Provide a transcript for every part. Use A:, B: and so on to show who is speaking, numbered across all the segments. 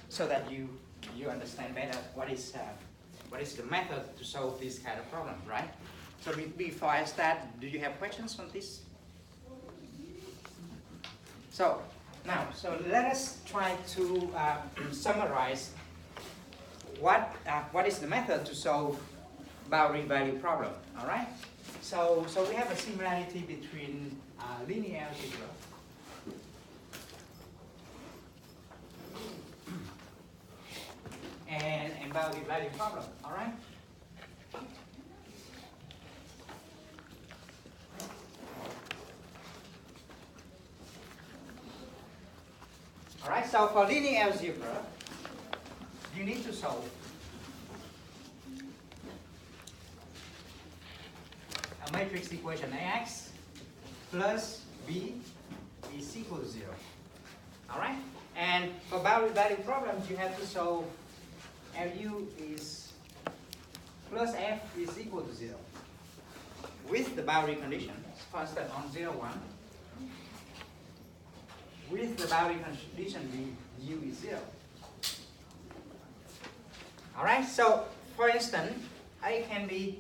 A: so that you understand better what is the method to solve this kind of problem, right? So before I start, do you have questions on this? So now, let us try to summarize what is the method to solve boundary value problem. All right. So we have a similarity between linear algebra and boundary value problem. All right. All right. So for linear algebra, you need to solve a matrix equation AX plus B is equal to 0. All right? And for boundary value problems, you have to solve LU is plus F is equal to 0 with the boundary condition constant on 0, 1. With the boundary condition, U is 0. All right? So, for instance, A can be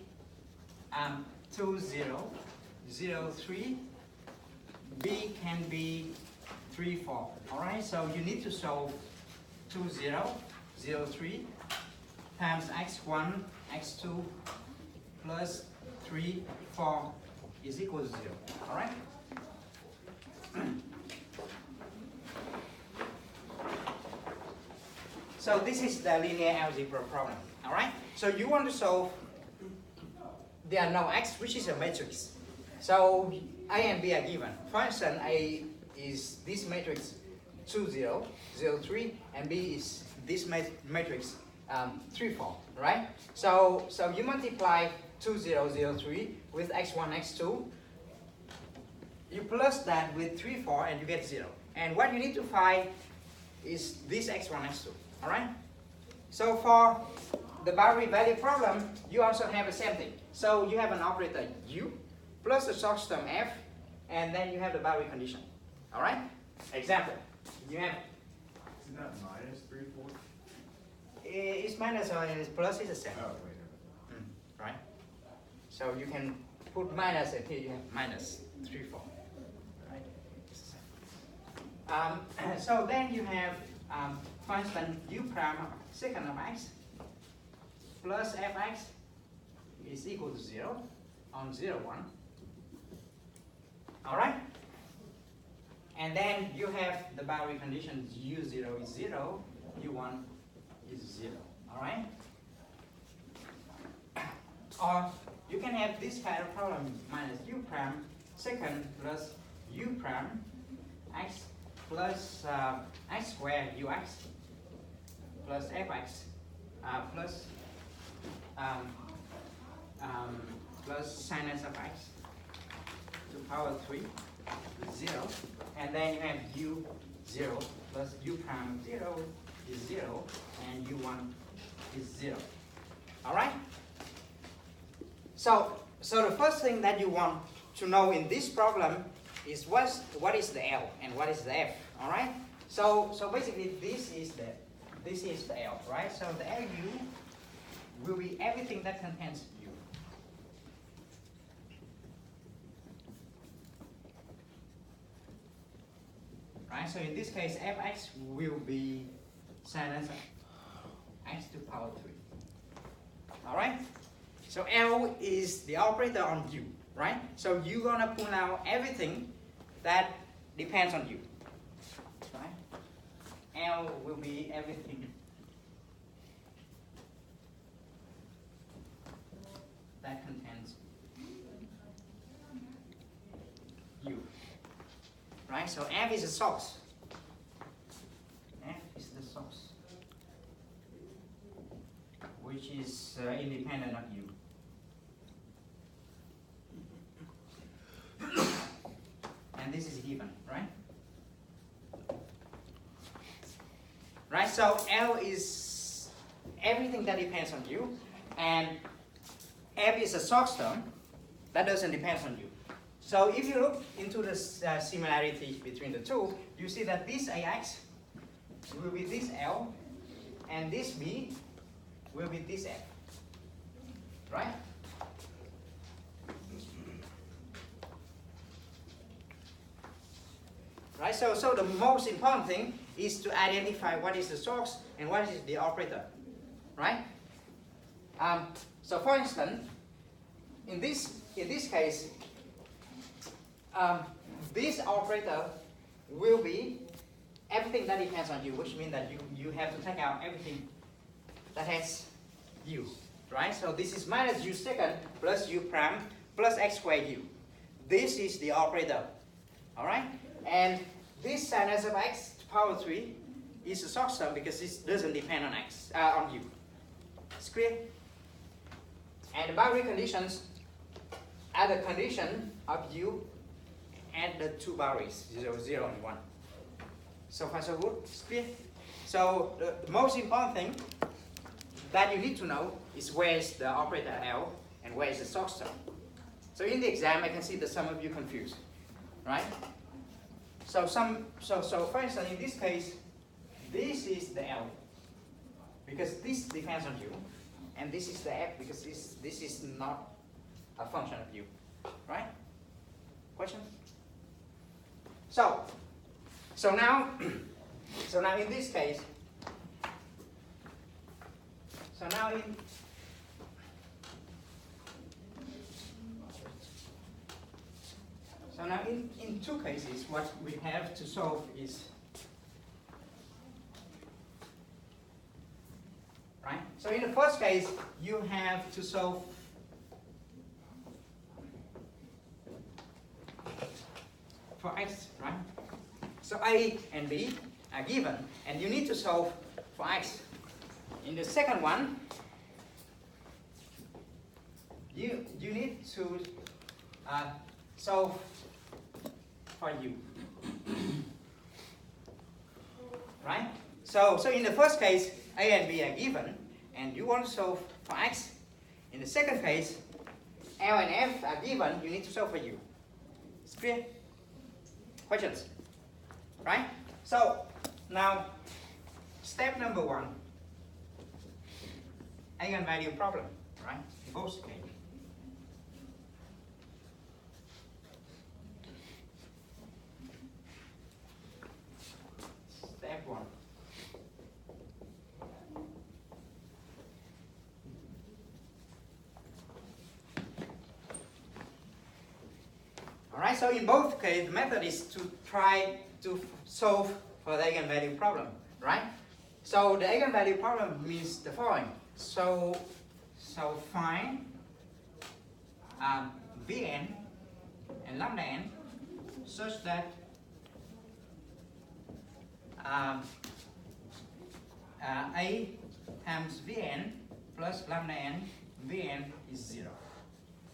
A: 2, 0, 0, 3. B can be 3, 4. All right? So you need to solve 2, 0, 0, 3 times x1, x2 plus 3, 4 is equal to 0. All right? So this is the linear algebra problem. All right? So you want to solve, there are no x, which is a matrix. So A and B are given. For instance, A is this matrix 2, 0, 0, 3, and B is this matrix 3, 4, right? So you multiply 2, 0, 0, 3 with x1, x2. You plus that with 3, 4, and you get 0. And what you need to find is this x1, x2, all right? So for the boundary value problem, you also have the same thing. So you have an operator U plus the source term F, and then you have the boundary condition. All right? Example. You have.
B: Isn't that minus 3, 4?
A: It's minus or it's plus is the same.
B: Oh, wait.
A: Right? So you can put minus, and here you have minus 3, 4. Right? It's the same. So then you have, for instance, U prime secant of x plus fx is equal to 0 on 0, 1. All right? And then you have the boundary conditions U0 is 0, U1 is 0. All right? Or you can have this kind of problem minus U prime secant plus U prime x plus x squared ux plus fx plus sinus of x to power 3 is 0, and then you have u0 plus u prime 0 is 0, and u1 is 0. All right? So the first thing that you want to know in this problem is what is the L and what is the F. All right? So basically this is the L, right? So the LU will be everything that contains U. Right? So in this case, fx will be sinus x to power 3. All right? So L is the operator on U, right? So you're gonna pull out everything that depends on U. Right? L will be everything that contains U. Right? So F is the source. F is the source, which is independent of U. And this is given, right? Right? So L is everything that depends on U, and F is a source term that doesn't depend on U. So if you look into the similarity between the two, you see that this AX will be this L, and this B will be this F, right? Right, so the most important thing is to identify what is the source and what is the operator, right? So for instance, in this case, this operator will be everything that depends on u, which means that you have to take out everything that has u, right? So this is minus u second plus u prime plus x squared u. This is the operator, all right? And this sin s of x to power 3 is a source term because this doesn't depend on x, on u. It's clear? And the boundary conditions are the condition of u and the two boundaries, 0, 0, and 1. So far so good? It's clear? So the most important thing that you need to know is where is the operator L and where is the source term. So in the exam, I can see that some of you confused, right? So for instance, in this case, this is the L because this depends on u, and this is the F because this is not a function of u, right? Question? So now in this case, in two cases, what we have to solve is, right? So in the first case, you have to solve for x, right? So A and B are given, and you need to solve for x. In the second one, you need to solve for u, right? So in the first case, A and B are given, and you want to solve for x. In the second case, L and F are given, you need to solve for u. It's clear? Questions? Right? So now, step number 1, eigenvalue problem, right? In both cases. Step 1. All right, so in both cases, the method is to try to solve for the eigenvalue problem, right? So the eigenvalue problem means the following. So find Vn and lambda n such that A times Vn plus lambda n, Vn is 0.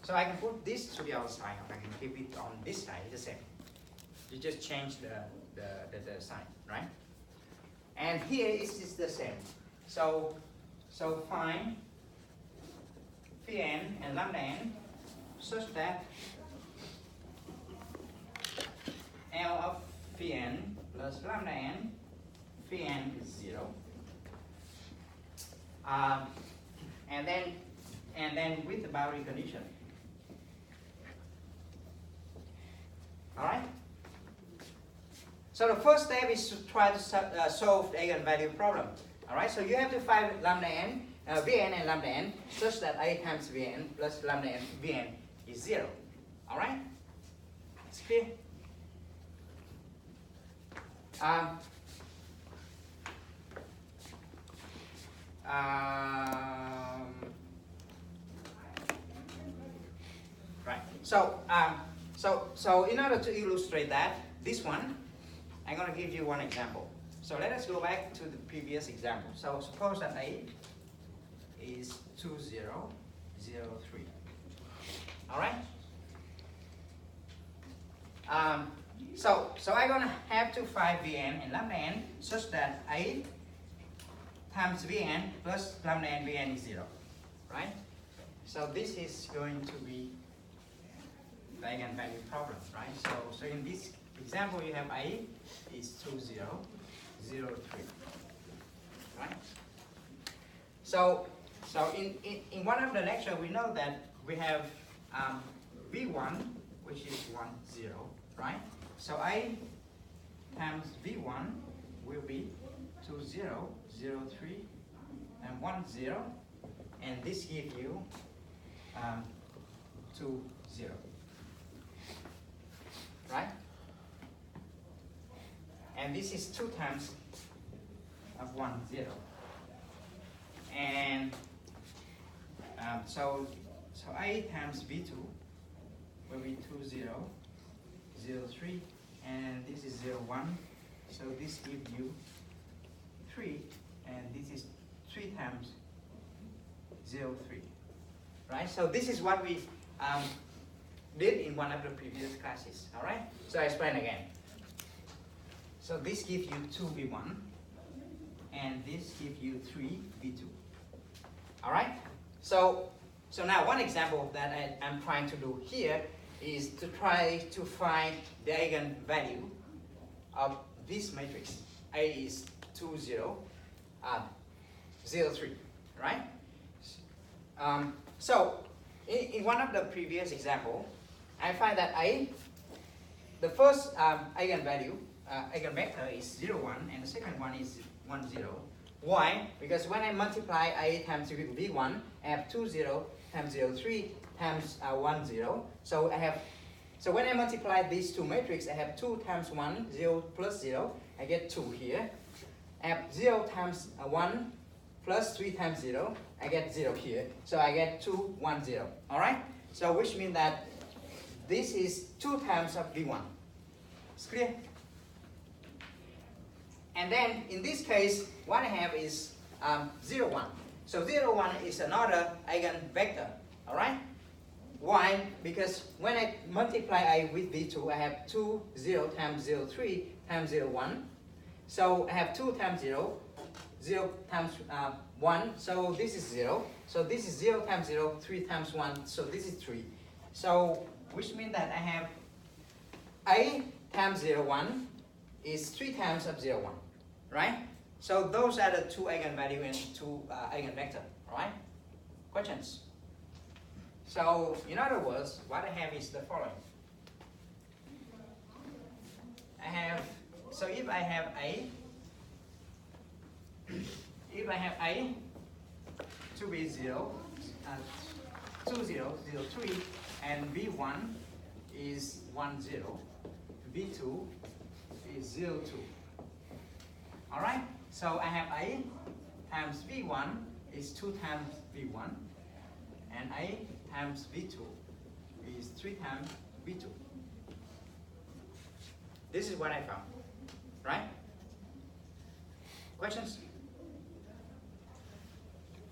A: So I can put this to the other side, or I can keep it on this side, the same. You just change the sign, right? And here is the same. So find Vn and lambda n such that L of Vn plus lambda n, Vn is 0. And then with the boundary condition. All right. So the first step is to try to solve the eigenvalue problem. All right. So you have to find lambda n, Vn and lambda n such that A times Vn plus lambda n Vn is 0. All right. It's clear. Right. So in order to illustrate that, this one, I'm going to give you one example. So let us go back to the previous example. So suppose that A is 2, 0, 0, 3. All right. So I'm going to have to find Vn and lambda n such that A times Vn plus lambda n Vn is 0. Right. So this is going to be the eigenvalue problem, right? So in this example, you have A is 2, 0, 0, 3. So in one of the lecture, we know that we have V1, which is 1, 0, right? So A times V1 will be 2, 0, 0, 3, and 1, 0. And this gives you 2, 0. Right? And this is 2 times of 1, 0. And so A times V2 will be 2, 0, 0, 3, and this is 0, 1. So this gives you 3, and this is 3 times 0, 3. Right? So this is what we did in one of the previous classes. All right? So I explain again. So this gives you 2V1, and this gives you 3V2. All right? So now one example that I'm trying to do here is to try to find the eigenvalue of this matrix. A is 2, 0, 0, 3, right? So in one of the previous example, I find that the first eigenvalue, eigenvector is 0, 1, and the second one is 1, 0. Why? Because when I multiply A times V1, I have 2, 0 times 0, 3 times 1, 0. So when I multiply these two matrices, I have 2 times 1, 0 plus 0. I get 2 here. I have 0 times 1 plus 3 times 0. I get 0 here. So I get 2, 1, 0. All right? So which means that this is 2 times of V1. It's clear? And then in this case, what I have is 0, 1. So 0, 1 is another eigenvector. All right? Why? Because when I multiply A with V2, I have 2, 0 times 0, 3 times 0, 1. So I have 2 times 0, 0 times 1. So this is 0. So this is 0 times 0, 3 times 1. So this is 3. So which means that I have A times 0, 1 is 3 times of 0, 1. Right? So those are the two eigenvalues and two eigenvectors. Right? Questions? So in other words, what I have is the following. So if I have A to be 0, 2, 0, 0, 3, and V1 is 1, 0, V2 is 0, 2. All right? So I have A times V1 is 2 times V1, and A times V2 is 3 times V2. This is what I found, right? Questions?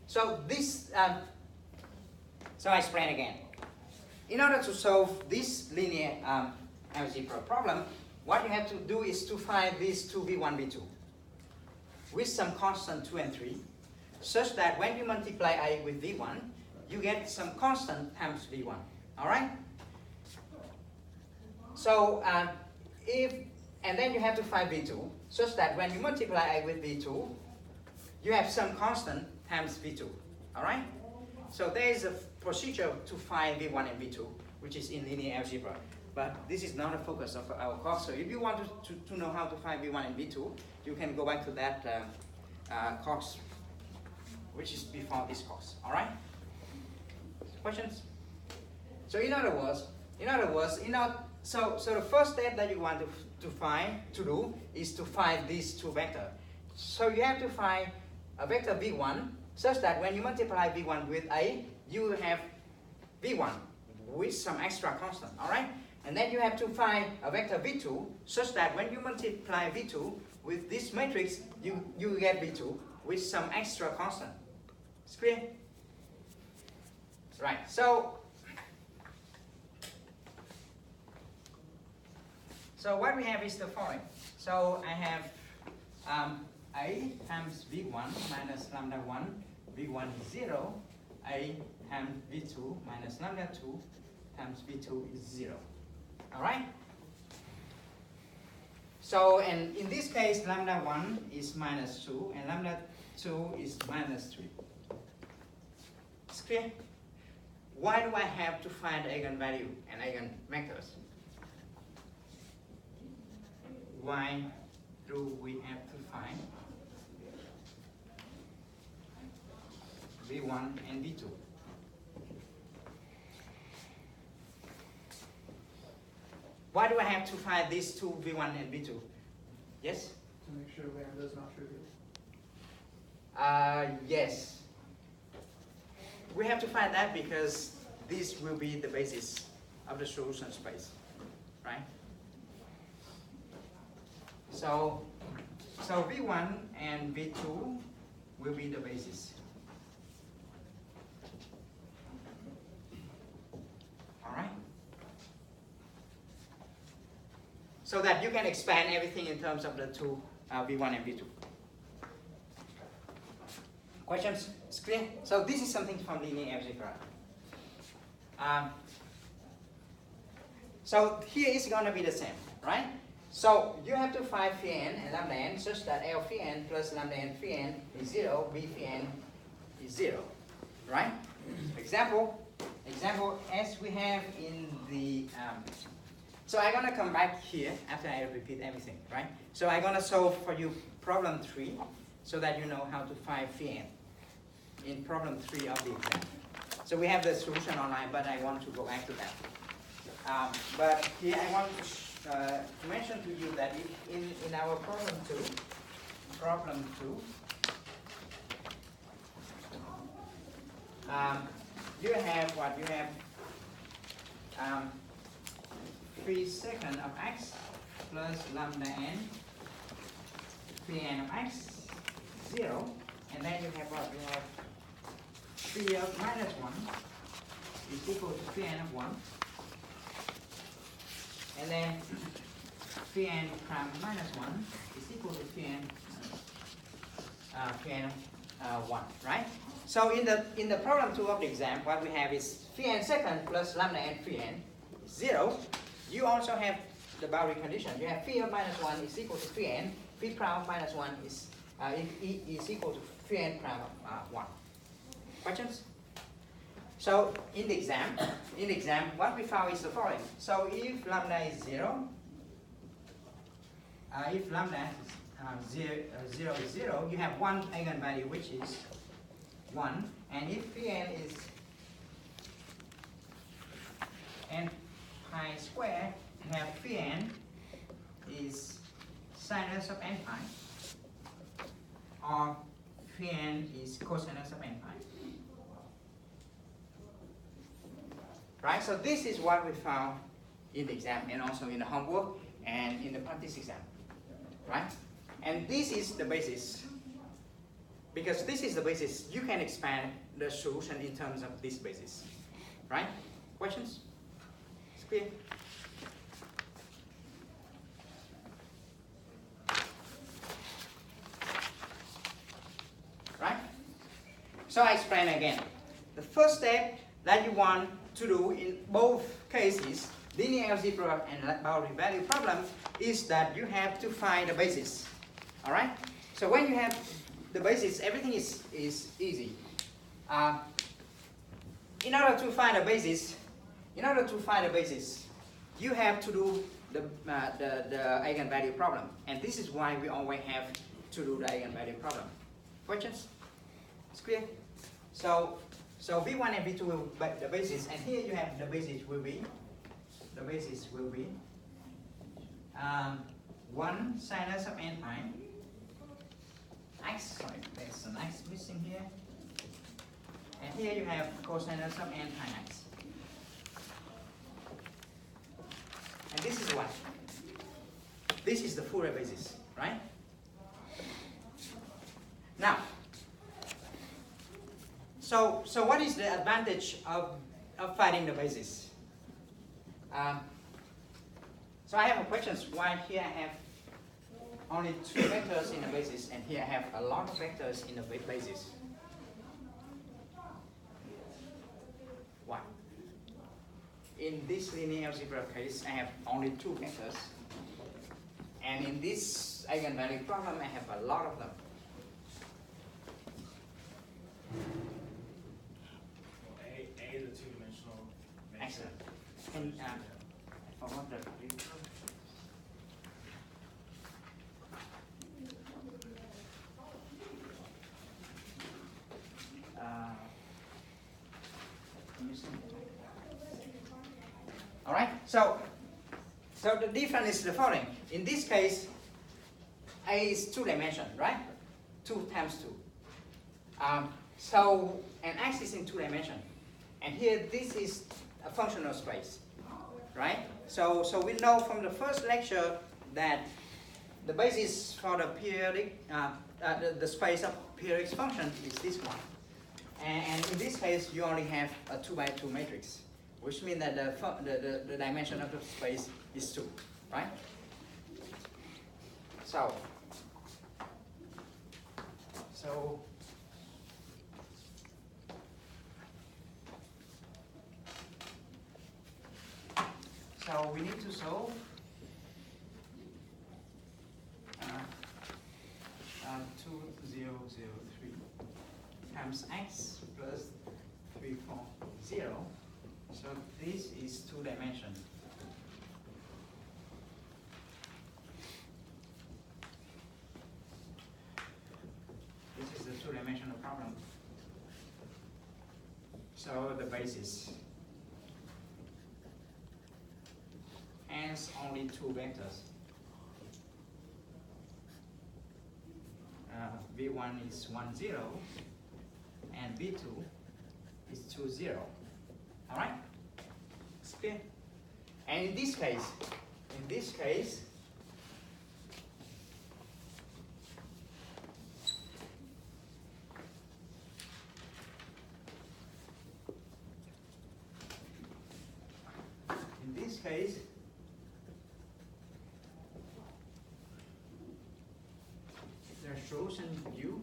A: So this, so I explain again. In order to solve this linear algebra problem, what you have to do is to find these two V1, V2 with some constant 2 and 3, such that when you multiply A with V1, you get some constant times V1. All right? So and then you have to find V2, such that when you multiply A with V2, you have some constant times V2. All right? So there is a procedure to find V1 and V2, which is in linear algebra. But this is not a focus of our course. So if you want to know how to find V1 and V2, you can go back to that course, which is before this course. All right? Questions? So in other words, so the first step that you want to do is to find these two vectors. So you have to find a vector V1 such that when you multiply V1 with A, you have V1 with some extra constant. All right? And then you have to find a vector V2 such that when you multiply V2 with this matrix, you get V2 with some extra constant. It's clear? Right. So what we have is the following. So I have A times V1 minus lambda 1, V1 is 0. A times V2 minus lambda 2 times V2 is 0. All right? So, and in this case, lambda 1 is minus 2, and lambda 2 is minus 3. clear? Why do I have to find the eigenvalue and eigenvectors? Why do we have to find V1 and V2? Why do I have to find these two V1 and V2? Yes?
C: To make sure lambda is not trivial.
A: Yes. We have to find that because this will be the basis of the solution space, right? So V1 and V2 will be the basis. All right? So that you can expand everything in terms of the two V1 and V2. Questions? It's clear? So this is something from linear algebra. So here is going to be the same, right? So you have to find phi n and lambda n such that L phi n plus lambda n phi n is 0, B phi n is 0, right? Example as we have in the, so I'm going to come back here after I repeat everything, right? So I'm going to solve for you problem 3 so that you know how to find phi n in problem 3 of the exam. So we have the solution online, but I want to go back to that. But here I want to mention to you that in our problem 2, you have what? You have 3 second of x plus lambda n phi n of x 0, and then you have what? You have phi of minus 1 is equal to phi n of 1, and then phi n prime minus 1 is equal to phi n of 1, right? So in the problem 2 of the exam, what we have is phi n second plus lambda n phi n is 0. You also have the boundary condition. You have phi of minus 1 is equal to phi n, phi prime of minus 1 is equal to phi n prime of 1. Questions? So in the exam, what we found is the following. So if lambda is 0, if lambda is 0 is 0, you have one eigenvalue which is 1, and if phi n is n pi squared, you have phi n is sinus of n pi, or phi n is cosinus of n pi. Right, so this is what we found in the exam and also in the homework and in the practice exam, right? And this is the basis. Because this is the basis, you can expand the solution in terms of this basis, right? Questions? It's clear? Right? So I explain again. The first step that you want to do in both cases, linear algebra and boundary value problem, is that you have to find a basis. All right? So when you have the basis, everything is easy. In order to find a basis, you have to do the eigenvalue problem, and this is why we always have to do the eigenvalue problem. Questions? It's clear? So V1 and V2 will be the basis, and here you have the basis will be 1 sinus of n pi x, sorry, there's an x missing here, and here you have cosinus of n pi x, and this is what? This is the Fourier basis, right? Now, so what is the advantage of finding the basis? So I have a question why here I have only 2 vectors in the basis, and here I have a lot of vectors in the basis. Why? In this linear algebra case, I have only 2 vectors, and in this eigenvalue problem, I have a lot of them. can I forgot the all right, so the difference is the following. In this case, A is 2 dimension, right? 2 times 2. So an X is in 2 dimension. And here this is a functional space, right? So we know from the first lecture that the basis for the periodic, the space of periodic function is this one. And in this case, you only have a 2 by 2 matrix, which means that the dimension of the space is 2, right? So we need to solve 2003 times x plus 340. So this is 2 dimension. This is the 2-dimensional problem. So the basis. Hence only 2 vectors. V1 is 1, 0, and V2 is 2, 0. All right? It's clear? And in this case, the solution U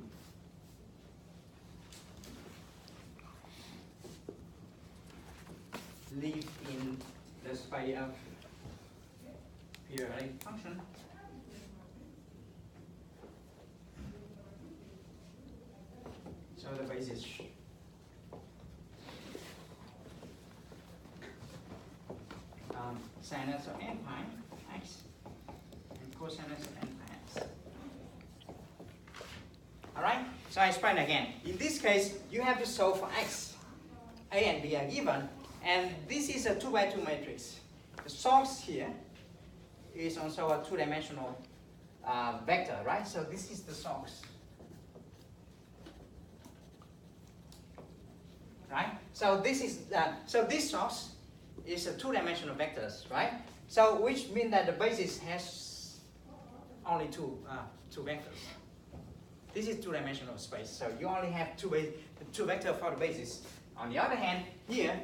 A: live in the space of periodic function. So the basis sinus of n pi x and cosinus of n pi x. All right. So I explain again. In this case, you have to solve for x. A and B are given, and this is a 2 by 2 matrix. The source here is also a 2-dimensional vector, right? So this is the source, right? So this is this source is a 2-dimensional vectors, right? So which means that the basis has only two vectors. This is 2-dimensional space, so you only have two vectors for the basis. On the other hand, here,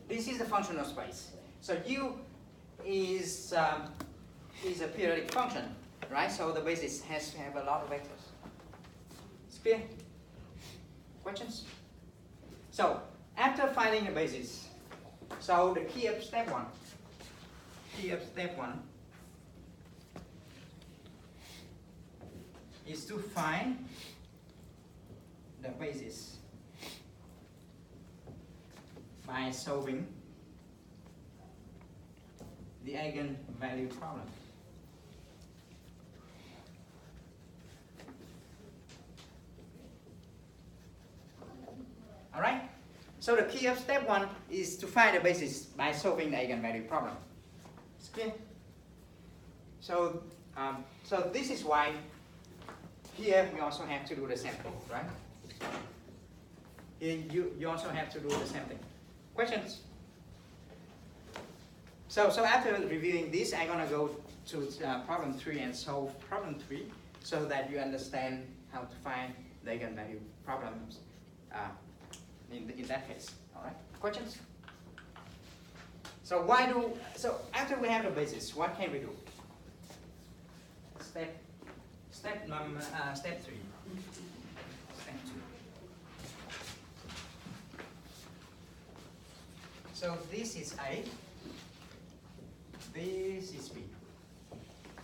A: this is the functional space. So U is a periodic function, right? So the basis has to have a lot of vectors. It's clear? Questions? So after finding the basis, so the key of step one is to find the basis by solving the eigenvalue problem. All right? So the key of step one is to find the basis by solving the eigenvalue problem. It's clear? So, so this is why here we also have to do the same thing, right? Here you also have to do the same thing. Questions? So after reviewing this, I'm gonna go to problem 3 and solve problem 3 so that you understand how to find the eigenvalue problems in that case. All right? Questions? So after we have the basis, what can we do? Step 3. Step 2. So this is A, this is B.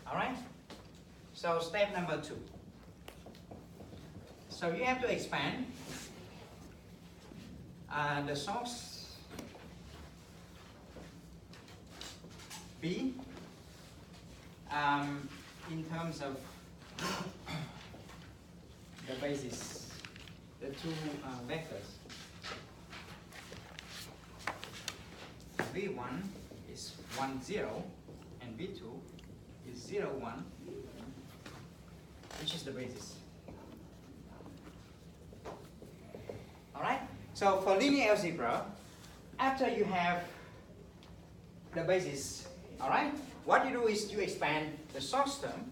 A: All right? So step number 2. So you have to expand the source B in terms of the basis, the two vectors. V1 is 1, 0, and V2 is 0, 1, which is the basis. Alright? So for linear algebra, after you have the basis, alright, what you do is you expand the source term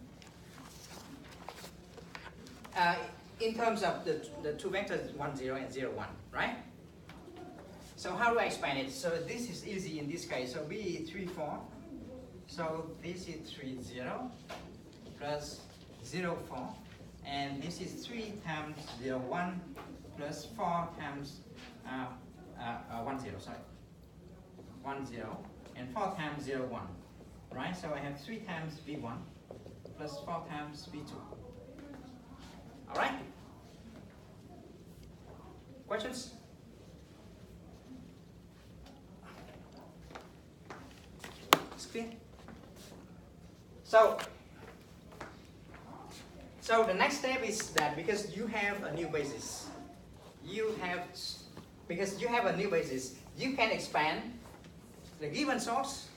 A: in terms of the two vectors 1, 0 and 0, 1, right? So how do I expand it? So this is easy in this case. So B is 3, 4. So this is 3, 0 plus 0, 4. And this is 3 times 0, 1 plus 4 times 1, 0, sorry. 1, 0 and 4 times 0, 1. Right? So I have 3 times V1 plus 4 times V2. Alright? Questions? It's clear? So the next step is that because you have a new basis, you can expand the given source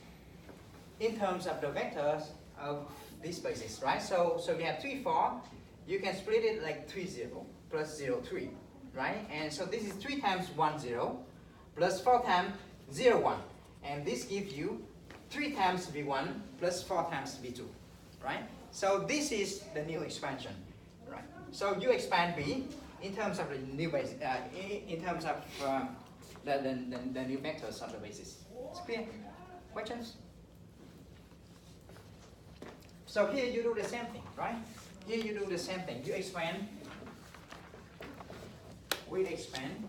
A: in terms of the vectors of this basis, right? So you have 3, 4, you can split it like 3, 0 plus 0, 3, right? And so this is 3 times 1, 0 plus 4 times 0, 1. And this gives you 3 times V1 plus 4 times V2, right? So this is the new expansion, right? So you expand B in terms of the new basis, in terms of the new vectors of the basis. It's clear? Questions? So here you do the same thing, right? Here you do the same thing. You expand. We expand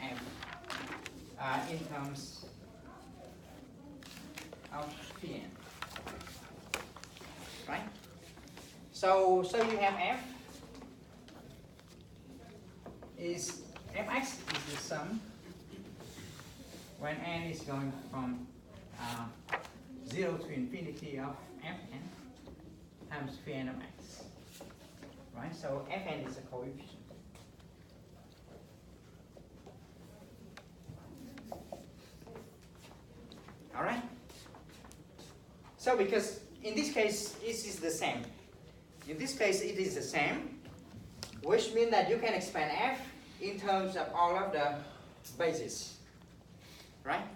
A: F in terms of Pn, right? So you have F is Fx is the sum when n is going from 0 to infinity of Fn times Pn of x, right? So Fn is a coefficient. All right. So because in this case it is the same. In this case it is the same, which means that you can expand F in terms of all of the bases, right?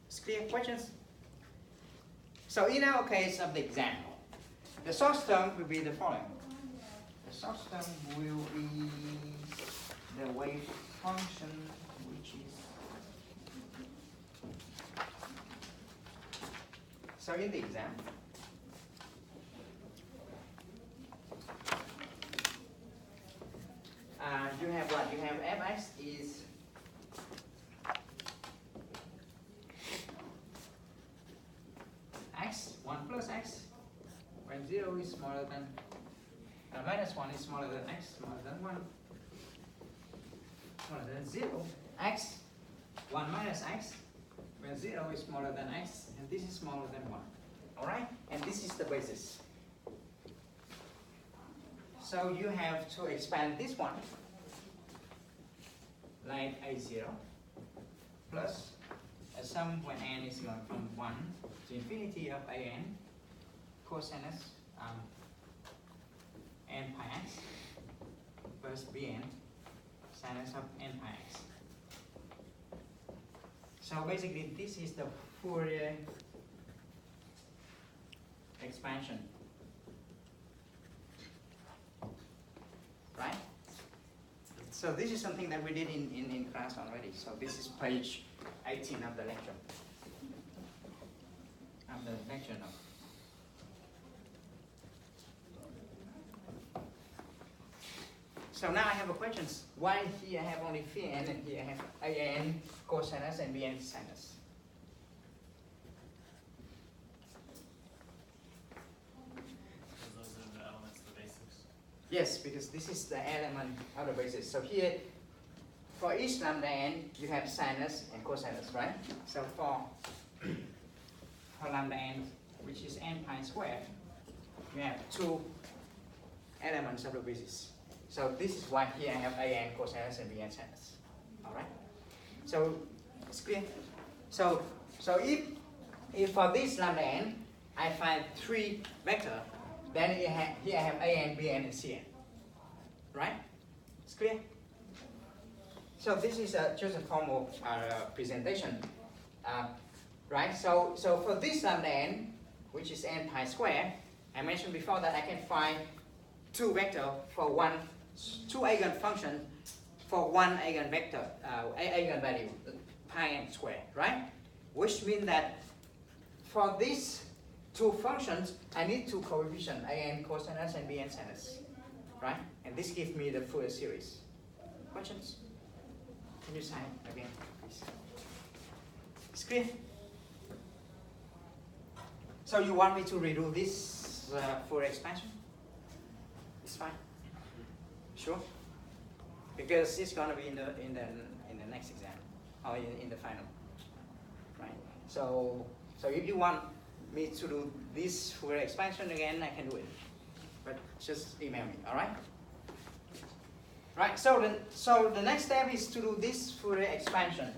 A: It's clear? Questions? So in our case of the example, the source term will be the following. The source term will be the wave function, which is, so in the example, you have what? You have Fx is x, 1 plus x, when 0 is smaller than, minus 1 is smaller than x, smaller than 1, smaller than 0, x, 1 minus x, when 0 is smaller than x, and this is smaller than 1. Alright? And this is the basis. So you have to expand this one, like A0, plus a sum when n is going from 1 to infinity of an cosinus n pi x plus bn sinus of n pi x. So basically this is the Fourier expansion, right? So this is something that we did in class already. So this is page 18 of the lecture. Of the lecture note. So now I have a question. Why here I have only phi n and here I have an cosinus and bn sinus?
D: Those are the elements of the basics.
A: Yes, because this is the element of the basis. So here for each lambda n, you have sinus and cosinus, right? So for lambda n, which is n pi squared, you have two elements of the basis. So this is why here I have an cosinus and bn sinus. All right. So it's clear. So if for this lambda n, I find three vector, then here I have an, bn, and cn. Right? It's clear. So this is just a formal presentation, right? So for this lambda n, which is n pi squared, I mentioned before that I can find two vector for two eigenfunction for one eigenvector, eigenvalue, pi n squared, right? Which means that for these two functions, I need two coefficients, an cosinus and bn sinus, right? And this gives me the Fourier series. Questions? Can you sign again, please? It's clear? So you want me to redo this Fourier expansion? It's fine. Sure? Because it's gonna be in the next exam or in the final, right? So if you want me to do this Fourier expansion again, I can do it. But just email me, all right? Right. So the next step is to do this Fourier expansion.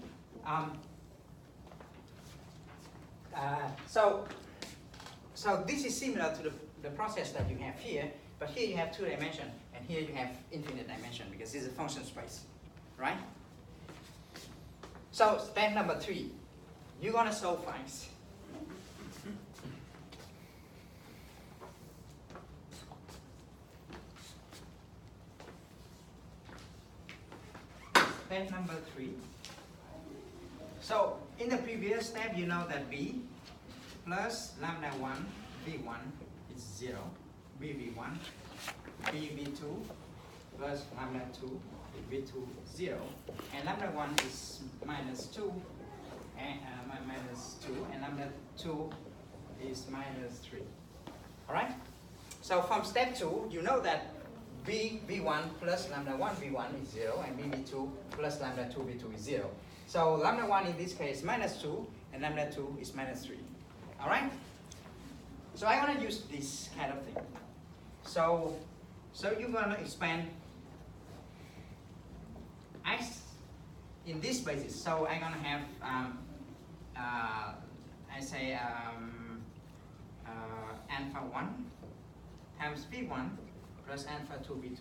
A: So this is similar to the process that you have here, but here you have two dimensions, and here you have infinite dimension because this is a function space, right? So step number 3, you're gonna solve x. Step number 3. So in the previous step, you know that b plus lambda 1 v1 is 0, bv1, bv2 plus lambda 2 v2 0, and lambda 1 is minus 2, and minus 2, and lambda 2 is minus 3. All right. So from step 2, you know that v1 plus lambda 1 v1 is 0, and bv2 plus lambda 2 v2 is 0. So lambda 1 in this case minus 2, and lambda 2 is minus 3. All right? So I'm going to use this kind of thing. So you're going to expand x in this basis. So I'm going to have, I say alpha 1 times v1 plus alpha 2 v2.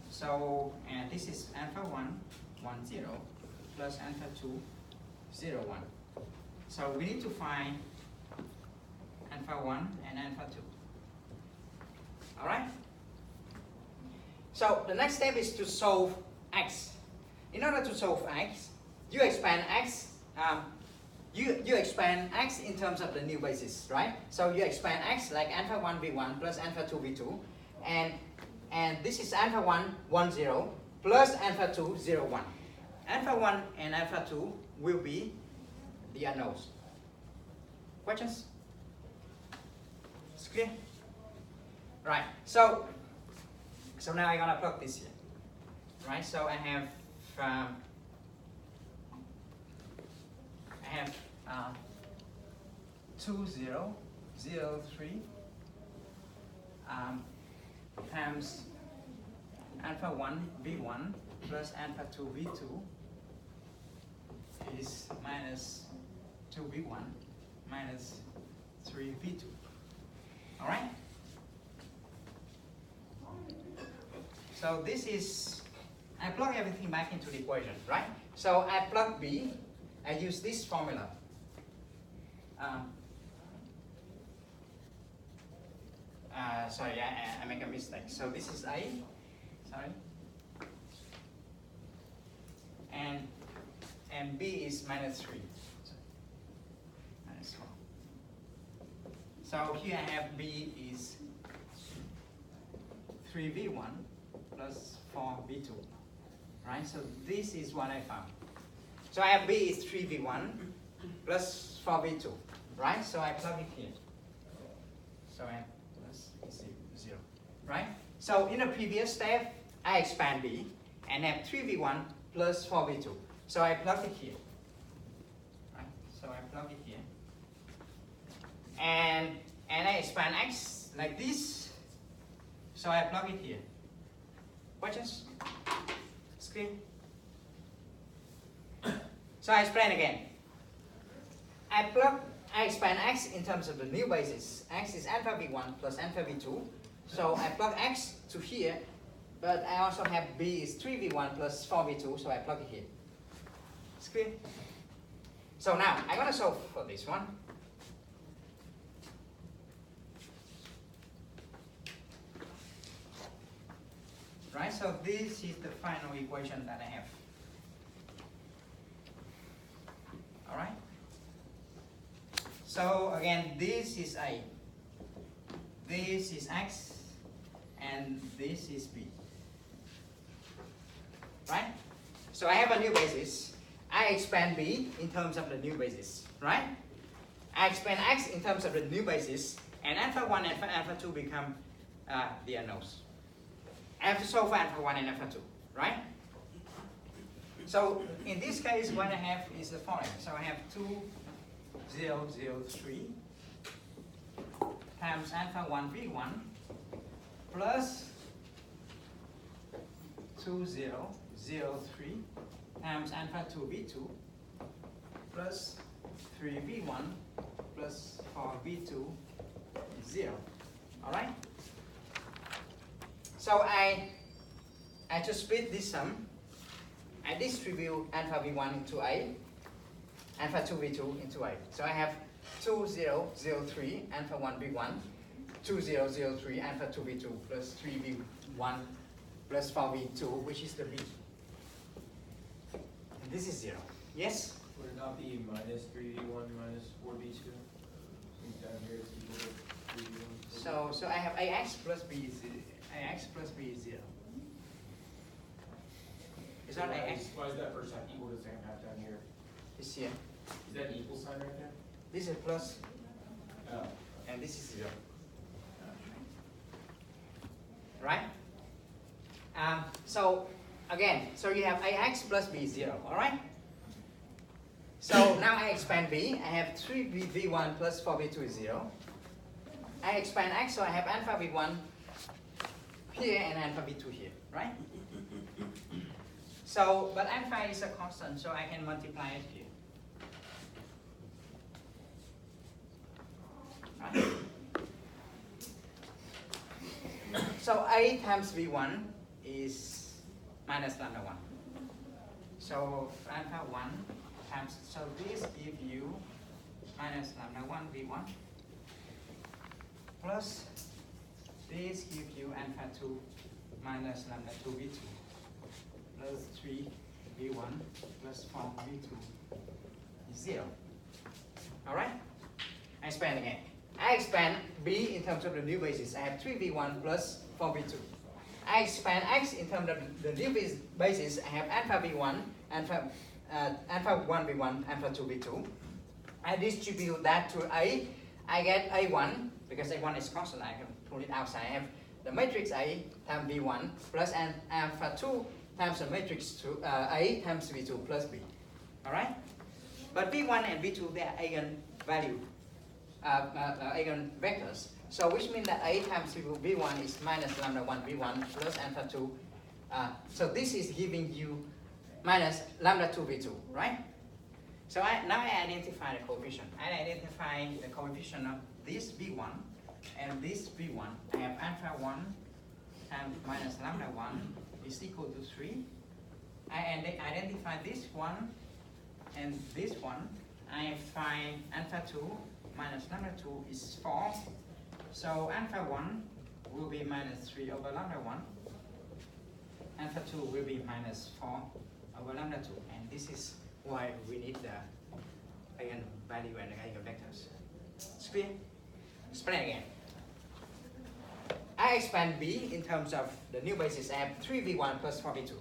A: So, and this is alpha 1, 1, 0 plus alpha 2, 0, 1. So we need to find alpha 1 and alpha 2. All right? So the next step is to solve x. In order to solve x, you expand x. You expand x in terms of the new basis, right? So you expand x like alpha 1 v1 plus alpha 2 v2, and this is alpha 1, 1, 0 plus alpha 2, 0, 1. Alpha 1 and alpha 2 will be the unknowns. Questions? It's clear? Right. So now I'm gonna plug this here. Right. So I have 2, 0, 0, 3 times alpha 1 v1 plus alpha 2 v2 is minus 2 v1 minus 3 v2. All right? So this is, I plug everything back into the equation, right? So I plug b, I use this formula. Sorry, I make a mistake. So this is A, sorry, and B is minus 3, minus 4. So here I have B is 3v1 plus 4v2, right? So this is what I found. So I have B is 3v1 plus 4v2, right? So I plug it here. So I have plus 0, right? So in the previous step, I expand B and have 3v1 plus 4v2. So I plug it here. Right? So I plug it here. And I expand x like this. So I plug it here. Questions? It's clear? So I explain again. I expand x in terms of the new basis. X is alpha v1 plus alpha v2. So I plug x to here, but I also have b is 3v1 plus 4v2, so I plug it here. It's clear? So now I'm going to solve for this one. Right, so this is the final equation that I have. Alright? So again, this is A, this is X, and this is B. Right? So I have a new basis. I expand B in terms of the new basis. Right? I expand X in terms of the new basis, and alpha 1 and alpha 2 become the unknowns. I have to solve for alpha 1 and alpha 2, right? So in this case, what I have is the following. So I have 2003 times alpha 1 v1 plus 2003 times alpha 2 v2 plus 3v1 plus 4v2 is 0. All right? So I just split this sum. I distribute alpha v1 into A, alpha 2 v2 into A. So I have 2003 alpha 1 v1, 2003 alpha 2 v2 plus 3v1 plus 4v2, which is the b. And this is 0. Yes?
D: Would it not be minus 3v1 minus 4v2? Since down here it's equal to 3v1.
A: So I have ax plus b is 0. Ax plus b is 0. It's not ax.
D: Why is that first half equal to the second half down here?
A: It's here.
D: Is that an equal sign right there?
A: This is plus,
D: Oh.
A: and this is 0. Right? So again, so you have ax plus b is 0. All right? So now I expand b. I have 3v1 plus 4v2 is 0. I expand x, so I have alpha v1 here and alpha v2 here, right? So, but alpha is a constant, so I can multiply it here. Right? So A times v1 is minus lambda 1. So alpha 1 times, so this gives you minus lambda 1 v1 plus this gives you alpha 2 minus lambda 2 v2 plus 3 v1 plus 4 v2 is 0. Alright? I expand again. I expand b in terms of the new basis. I have 3v1 plus 4v2. I expand x in terms of the new basis. I have alpha v1, alpha 1 v1, alpha 2 v2. I distribute that to A. I get a1, because a1 is constant, I can pull it outside. I have the matrix A times v1 plus an alpha 2 times the matrix A times v2 plus b. Alright? But v1 and v2, they are eigenvalue, eigenvectors. So which means that A times v1 is minus lambda 1 v1 plus alpha 2. So this is giving you minus lambda 2 v2, right? So now I identify the coefficient. I identify the coefficient of this v1 and this v1. I have alpha 1 times minus lambda 1 is equal to 3. I identify this one and this one. I find alpha 2 minus lambda 2 is 4. So alpha 1 will be minus 3 over lambda 1. Alpha 2 will be minus 4 over lambda 2. And this is why we need the eigenvalue and the eigenvectors. It's clear? Explain again. I expand b in terms of the new basis. I have 3v1 plus 4v2.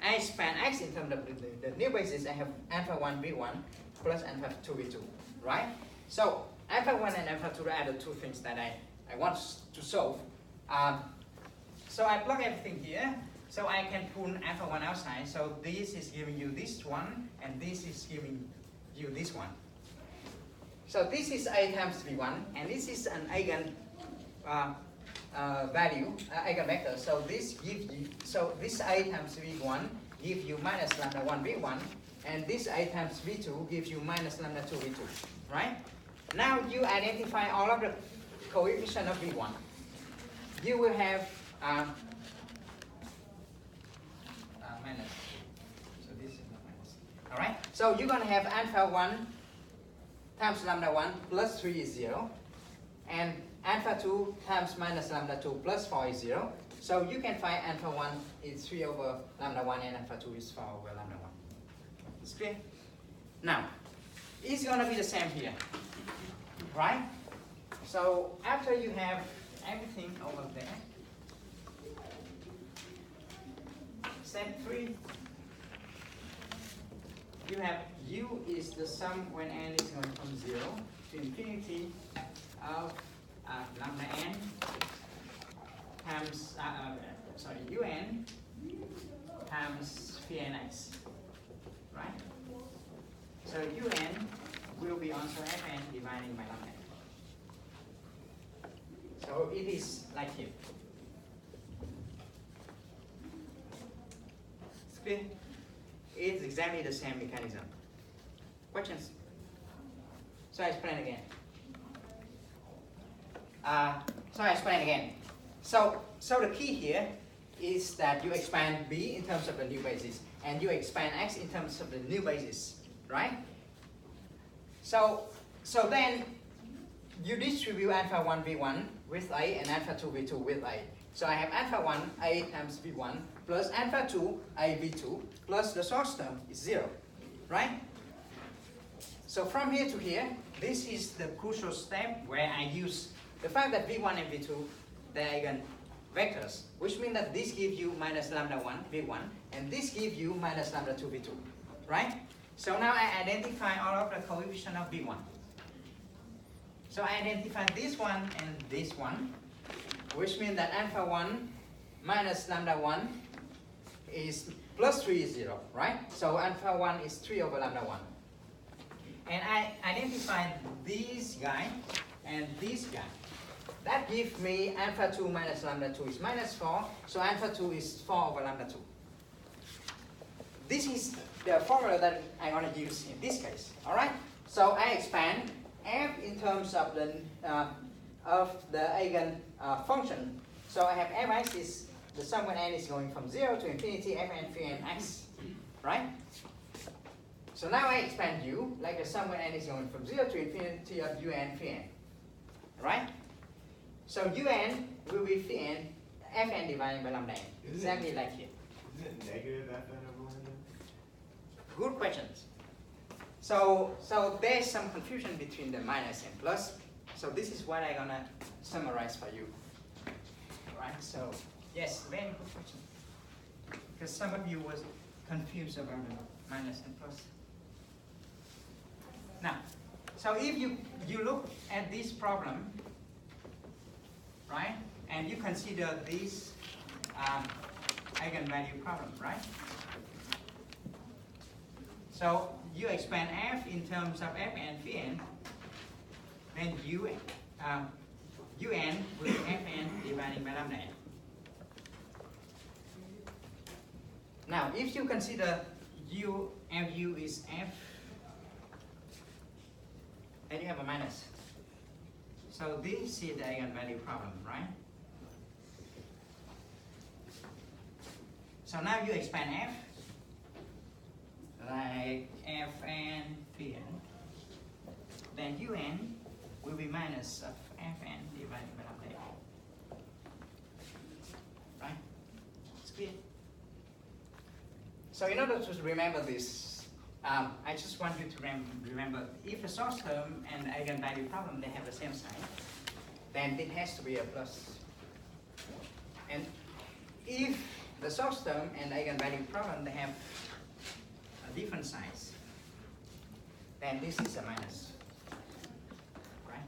A: I expand x in terms of the new basis. I have alpha 1 v1 plus alpha 2 v2. Right? So alpha 1 and alpha 2 are the two things that I want to solve. So I plug everything here. So I can pull alpha 1 outside. So this is giving you this one, and this is giving you this one. So this is A times V1, and this is an eigen value, eigenvector. So this gives you, so this A times V1 gives you minus lambda 1 V1, and this A times V2 gives you minus lambda 2 V2, right? Now you identify all of the coefficient of V1. You will have minus. So this is not minus. All right. So you're gonna have alpha 1 times lambda 1 plus 3 is 0, and alpha 2 times minus lambda 2 plus 4 is 0. So you can find alpha 1 is 3 over lambda 1 and alpha 2 is 4 over lambda 1. It's clear? Now, it's gonna be the same here, right? So after you have everything over there, step 3, you have u is the sum when n is going from 0 to infinity of lambda n times, un times pnx, right? So un will be also fn dividing by lambda n. So it is like here. It's clear? It's exactly the same mechanism. Questions? So I explain again. So the key here is that you expand B in terms of the new basis, and you expand X in terms of the new basis, right? So then you distribute alpha 1 V1 with A and alpha 2 V2 with A. So I have alpha 1 A times V1 plus alpha 2 A V2 plus the source term is 0, right? So from here to here, this is the crucial step where I use the fact that V1 and V2, they are eigenvectors, which means that this gives you minus lambda 1 V1, and this gives you minus lambda 2 V2, right? So now I identify all of the coefficient of V1. So I identify this one and this one, which means that alpha 1 minus lambda 1 is plus 3 is 0, right? So alpha 1 is 3 over lambda 1. And I identify this guy and this guy. That gives me alpha 2 minus lambda 2 is minus 4, so alpha 2 is 4 over lambda 2. This is the formula that I'm going to use in this case, all right? So I expand f in terms of the eigen function. So I have fx is the sum when n is going from 0 to infinity, fn pn x, right? So now I expand u like the sum when n is going from 0 to infinity of un pn, right? So un will be pn fn divided by lambda n, exactly like here.
B: Isn't it negative fn over 1 then?
A: Good questions. So there's some confusion between the minus and plus. So this is what I'm gonna summarize for you. Right? So yes, very good question. Because some of you was confused about the minus and plus. Now, so if you look at this problem, right, and you consider this eigenvalue problem, right? So you expand f in terms of f and pn, then un will be fn dividing by lambda n. Now, if you consider fu is f, then you have a minus. So this is the eigenvalue problem, right? So now you expand f, like fn pn, then un will be minus of fn divided by lambda n. Right? It's clear? So in order to remember this, I just want you to remember if the source term and eigenvalue problem, they have the same sign, then it has to be a plus. And if the source term and eigenvalue problem, they have a different signs, then this is a minus. Right?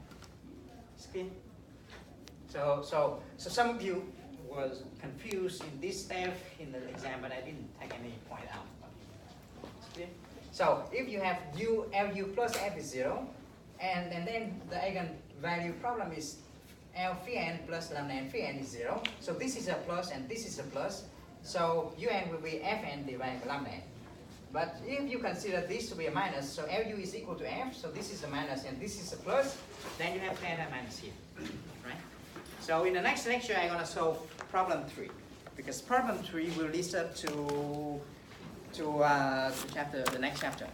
A: It's clear? So some of you was confused in this step in the exam, but I didn't take any point out. Okay. So if you have u, Lu plus F is 0, and then the eigenvalue problem is L phi n plus lambda n phi n is 0. So this is a plus and this is a plus. So Un will be Fn divided by lambda n. But if you consider this to be a minus, so Lu is equal to F, so this is a minus and this is a plus, then you have lambda minus here, right? So in the next lecture, I'm going to solve problem 3, because problem 3 will lead us to the next chapter.